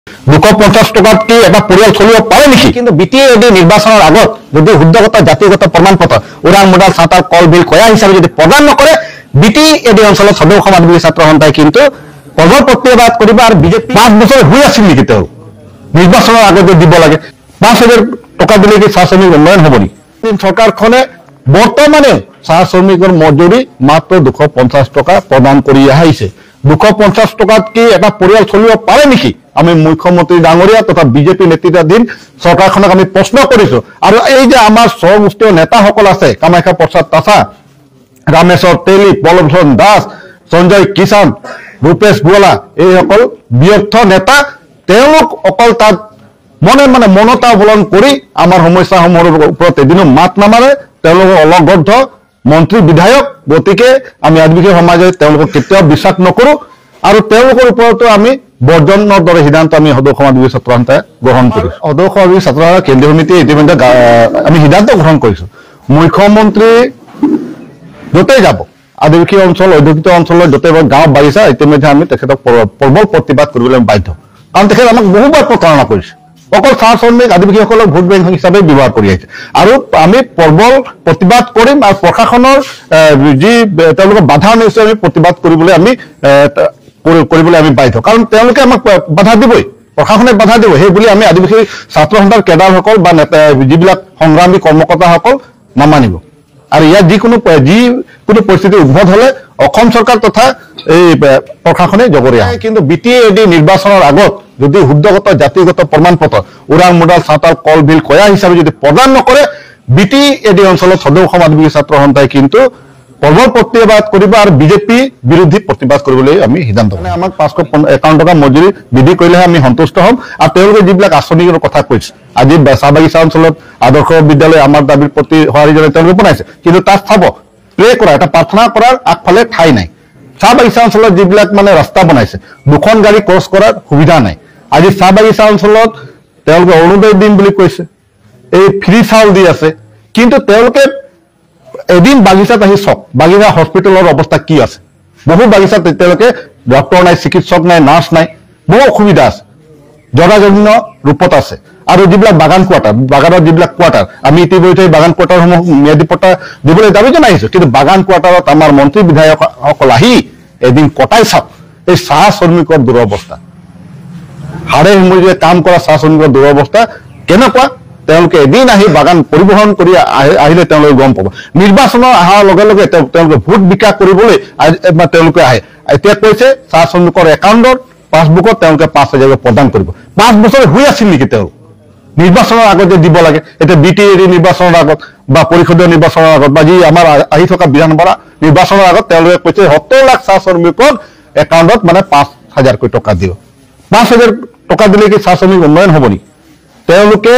250 টকাত কি এটা পৰিয়াল চলিব পাৰে নেকি? কিন্তু বিটিএডি নিৰ্বাচনৰ আগত যদি শুদ্ধগত জাতিগত প্ৰমাণপত্ৰ ওৰাং মোডাল চাতাল কল বিল কয়া হিচাপে যদি প্ৰদান নকৰে বিটিএডি অঞ্চলত সদৌ সমাজ আদিবাসী ছাত্ৰ সন্থাই কিন্তু প্ৰবল প্ৰতিবাদ কৰিব। আৰু বিজেপি 5 বছৰ হৈ আছিল নেকি? তেওঁ নিৰ্বাচনৰ আগতে দিব লাগে 5,000 টকা দিলে কি চাহ শ্ৰমিক উন্নয়ন হ'ব নেকি? চৰকাৰখনে বৰ্তমানে চাহ শ্ৰমিকৰ মজুৰি মাত্ৰ 250 টকা প্ৰদান কৰি আহিছে। 250 টকাত কি এটা পৰিয়াল চলিব পাৰে নেকি? আমি মুখ্যমন্ত্ৰী ডাঙৰীয়া তথা বিজেপি নেতৃত্বাধীন চৰকাৰখনক আমি প্ৰশ্ন কৰিছো। আৰু এই যে আমাৰ স্বগোষ্ঠীয় নেতাসকল আছে, কামাখ্যা প্ৰসাদ তাছা, ৰামেশ্বৰ তেলী, পল্লৱলোচন দাস, সঞ্জয় কিষাণ, ৰূপেশ গোৱালা, এইসকল ব্যৰ্থ নেতা, তেওঁলোক অকল তাত মনতা অৱলম্বন কৰি আমাৰ সমস্যাসমূহৰ ওপৰত এদিনো মাত নামাৰে। তেওঁলোকৰ অলগদ্ধ মন্ত্ৰী বিধায়ক। গতিকে আমি আদিবাসী সমাজে তেওঁলোকক কেতিয়াও বিশ্বাস নকৰো আৰু তেওঁলোকৰ ওপৰতো আমি বৰ্জনৰ দৰে সিদ্ধান্ত আমি সদৌ সমাজ আদিবাসী ছাত্ৰ সন্থাই গ্ৰহণ কৰিছো। সদৌ সমাজ আদিবাসী ছাত্ৰ সন্থাৰ কেন্দ্ৰীয় সমিতিয়ে ইতিমধ্যে আমি সিদ্ধান্ত গ্ৰহণ কৰিছো। মুখ্যমন্ত্ৰী য'তেই যাব আদিবাসী অঞ্চল অধ্যুষিত অঞ্চলৰ য'তেই গাঁও বাগিচা ইতিমধ্যে আমি তেখেতক প্ৰবল প্ৰতিবাদ কৰিবলৈ আমি বাধ্য। কাৰণ তেখেত আমাক বহুবাৰ প্ৰতাৰণা কৰিছে। অকল চাহ শ্ৰমিক আদিবাসীসকলক ভোট বেংক হিচাপে ব্যৱহাৰ কৰি আহিছে। আৰু আমি প্ৰবল প্ৰতিবাদ কৰিম আৰু প্ৰশাসনৰ যি তেওঁলোকৰ বাধা নিশ্চয় আমি প্ৰতিবাদ কৰিবলৈ আমি বাধ্য। কাৰণ তেওঁলোকে আমাক বাধা দিবই, প্ৰশাসনে বাধা দিব। সেই বুলি আমি আদিবাসী ছাত্ৰ সন্থাৰ কেডাৰসকল বা যিবিলাক সংগ্ৰামী কৰ্মকৰ্তাসকল নামানিব। আৰু ইয়াত যিকোনো পৰিস্থিতি উদ্ভৱ হলে অসম চৰকাৰ তথা এই প্ৰশাসনে জগৰীয়া। কিন্তু বিটিএডি নিৰ্বাচনৰ আগত যদি শুদ্ধগত জাতিগত প্ৰমাণপত্ৰ ওৰাং মোডাল চাতাল কল বিল কয়া হিচাপে যদি প্ৰদান নকৰে বিটিএডি অঞ্চলত সদৌ সমাজ আদিবাসী ছাত্ৰ সন্থাই কিন্তু প্ৰবল প্ৰতিবাদ কৰিব আৰু বিজেপি বিৰোধী প্ৰতিবাদ কৰিবলৈ আমি সিদ্ধান্ত কৰিম। আমাক 551 টকা মজুৰি বৃদ্ধি কৰিলেহে আমি সন্তুষ্ট হ'ম। আৰু তেওঁলোকে যিবিলাক আঁচনিৰ কথা কৈছে, আজি চাহ বাগিচা অঞ্চলত আদৰ্শ বিদ্যালয় আমাৰ দাবীৰ প্ৰতি সঁহাৰি জনাই তেওঁলোকে বনাইছে, কিন্তু তাত চাব প্ৰে কৰা এটা প্ৰাৰ্থনা কৰাৰ আগফালে ঠাই নাই। চাহ বাগিচা অঞ্চলত যিবিলাক ৰাস্তা বনাইছে, 2খন গাড়ী ক্ৰছ কৰাৰ সুবিধা নাই। আজি চাহ বাগিচা অঞ্চলত তেওঁলোকে অৰুণোদয় দিম বুলি কৈছে, এই ফ্ৰী চাউল দি আছে, কিন্তু তেওঁলোকে এদিন বাগিচাত আহি চাওক বাগিচা হস্পিটেলৰ অৱস্থা কি আছে। বহু বাগিচাত তেওঁলোকে ডক্টৰ নাই, চিকিৎসক নাই, নাৰ্ছ নাই, বহু অসুবিধা আছে, জৰাজীৰ্ণ ৰূপত আছে। আৰু যিবিলাক বাগান বাগানৰ যিবিলাক কোৱাৰ্টাৰ, আমি ইতিমধ্যে বাগান কোৱাৰ্টাৰসমূহ ম্যাদী পট্টা দিবলৈ দাবী জনাইছো, কিন্তু বাগান কোৱাৰ্টাৰত আমাৰ মন্ত্ৰী বিধায়কসকল আহি এদিন কটাই চাওক এই চাহ শ্ৰমিকৰ দুৰৱস্থা, হাড়ে হিমুৰিয়ে কাম কৰা চাহ শ্ৰমিকৰ দুৰৱস্থা কেনেকুৱা। তেওঁলোকে এদিন আহি বাগান পৰিবহন কৰি আহিলে তেওঁলোকে গম পাব। নিৰ্বাচনৰ অহাৰ লগে লগে তেওঁলোকে ভোট বিকাশ কৰিবলৈ তেওঁলোকে আহে। এতিয়া কৈছে চাহ শ্ৰমিকৰ একাউণ্টত পাছবুকত তেওঁলোকে 5,000 প্ৰদান কৰিব। 5 বছৰ হৈ আছিল নেকি? তেওঁ নিৰ্বাচনৰ আগত যে দিব লাগে, এতিয়া বিটিএডি নিৰ্বাচনৰ আগত বা পৰিষদীয় নিৰ্বাচনৰ আগত বা যি আমাৰ আহি থকা বিধানসভা নিৰ্বাচনৰ আগত তেওঁলোকে কৈছে 70 লাখ চাহ শ্ৰমিকৰ একাউণ্টত 5,000 টকা দিব। 5,000 টকা দিলে কি চাহ শ্ৰমিক উন্নয়ন হ'ব নেকি? তেওঁলোকে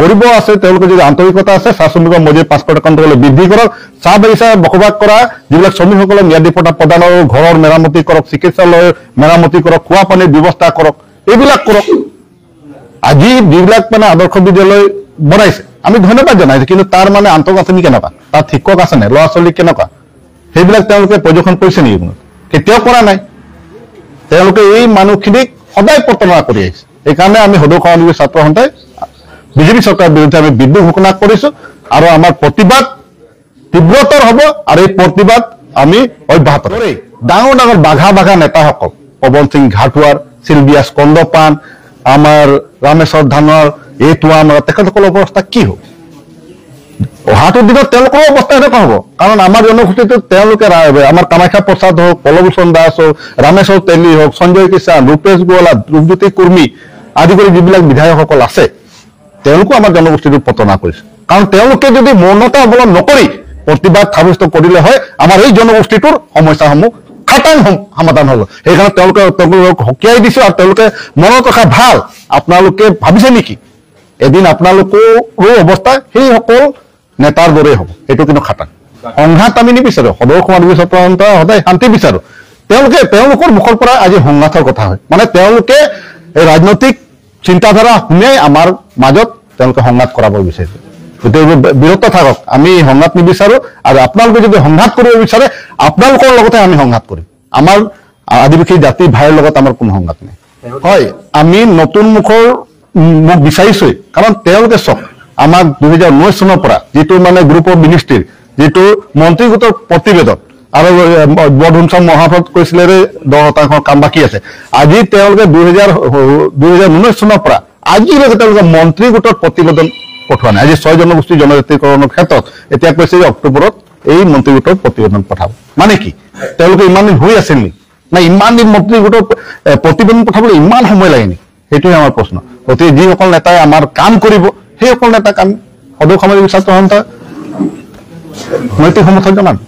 কৰিব আছে, তেওঁলোকে যদি আন্তৰিকতা আছে চাহ শ্ৰমিকৰ মজুৰি 500 টকা বৃদ্ধি কৰক। চাহ বাগিচা বসবাস কৰা যিবিলাক শ্ৰমিকসকলে ম্যাদী পট্টা প্ৰদানৰ, ঘৰৰ মেৰামতি কৰক, চিকিৎসালয়ৰ মেৰামতি কৰক, খোৱা পানীৰ ব্যৱস্থা কৰক, এইবিলাক কৰক। আজি যিবিলাক আদৰ্শ বিদ্যালয় বনাইছে আমি ধন্যবাদ জনাইছো, কিন্তু তাৰ আন্তঃগাঁথনি কেনেকুৱা, তাত শিক্ষক আছে নে, ল'ৰা ছোৱালী কেনেকুৱা, সেইবিলাক তেওঁলোকে পৰ্যবেক্ষণ কৰিছে নেকি? কেতিয়াও কৰা নাই। তেওঁলোকে এই মানুহখিনিক সদায় প্ৰতাৰণা কৰি আহিছে। সেইকাৰণে আমি সদৌ সমাজ আদিবাসী ছাত্ৰ সন্থাই বিজেপি চৰকাৰৰ বিৰুদ্ধে আমি বিদ্ৰোহ ঘোষণা কৰিছো আৰু আমাৰ প্ৰতিবাদ তীব্ৰতৰ হ'ব আৰু এই প্ৰতিবাদ আমি অব্যাহত কৰিম। ডাঙৰ ডাঙৰ বাঘা নেতাসকল পৱন সিং ঘাটোৱাৰ, চিলভিয়া স্কন্দপান, আমাৰ ৰামেশ্বৰ ধানৰ, তেখেতসকলৰ অৱস্থা কি হ'ব? অহাটো দিনত তেওঁলোকৰ অৱস্থা এনেকুৱা হ'ব। কাৰণ আমাৰ জনগোষ্ঠীটোত তেওঁলোকে আমাৰ কামাখ্যা প্ৰসাদ হওক, পল্লৱলোচন দাস হওক, ৰামেশ্বৰ তেলী হওক, সঞ্জয় কিষাণ, ৰূপেশ গোৱালা, ৰূপজ্যোতি কুৰ্মী আদি কৰি যিবিলাক বিধায়কসকল আছে তেওঁলোকো আমাৰ জনগোষ্ঠীটোক প্ৰতাৰণা কৰিছে। কাৰণ তেওঁলোকে যদি মৌনতা অৱলম্বন নকৰি প্ৰতিবাদ সাব্যস্ত কৰিলে হয় আমাৰ এই জনগোষ্ঠীটোৰ সমস্যাসমূহ খাটাং সমাধান হ'ল। সেইকাৰণে তেওঁলোকক সকীয়াই দিছো। আৰু তেওঁলোকে মনত ৰখা ভাল, আপোনালোকে ভাবিছে নেকি এদিন আপোনালোকৰো অৱস্থা সেইসকল নেতাৰ দৰেই হ'ব? সেইটো কিন্তু খাটাং। সংঘাত আমি নিবিচাৰো। সদৌ সমাজ আদিবাসী ছাত্ৰ সন্থাই সদায় শান্তি বিচাৰো। তেওঁলোকৰ মুখৰ পৰা আজি সংঘাতৰ কথা হয়, তেওঁলোকে এই ৰাজনৈতিক চিন্তাধাৰা শুনাই আমাৰ মাজত তেওঁলোকে সংঘাত কৰাব বিচাৰিছে। গতিকে বিৰত থাকক, আমি সংঘাত নিবিচাৰো। আৰু আপোনালোকে যদি সংঘাত কৰিব বিচাৰে আপোনালোকৰ লগতে আমি সংঘাত কৰিম। আমাৰ আদিবাসী জাতি ভাইৰ লগত আমাৰ কোনো সংঘাত নাই। হয় আমি নতুন মুখৰ মুখ বিচাৰিছোৱেই কাৰণ তেওঁলোকে চাওক আমাক 2019 চনৰ পৰা যিটো মানে গ্ৰুপ অফ মিনিষ্ট্ৰীৰ যিটো মন্ত্ৰী গোটৰ প্ৰতিবেদন আৰু বৰধুমচাম মহাভত কৈছিলে 10% কাম বাকী আছে আজি তেওঁলোকে 2019 চনৰ পৰা আজিলৈকে তেওঁলোকে মন্ত্ৰী গোটৰ প্ৰতিবেদন পঠোৱা নাই আজি 6 জনগোষ্ঠী জনজাতিকৰণৰ ক্ষেত্ৰত এতিয়া কৈছে যে অক্টোবৰত এই মন্ত্ৰী গোটৰ প্ৰতিবেদন পঠাব মানে কি তেওঁলোকে ইমান দিন হৈ আছিল নেকি না ইমান দিন মন্ত্ৰী গোটৰ প্ৰতিবেদন পঠাবলৈ ইমান সময় লাগে নেকি সেইটোৱে আমাৰ প্ৰশ্ন গতিকে যিসকল নেতাই আমাৰ কাম কৰিব সেইসকল নেতাক আমি সদৌ সামাজিক স্বাস্থ্য সংস্থা নৈতিক সমৰ্থন জনাম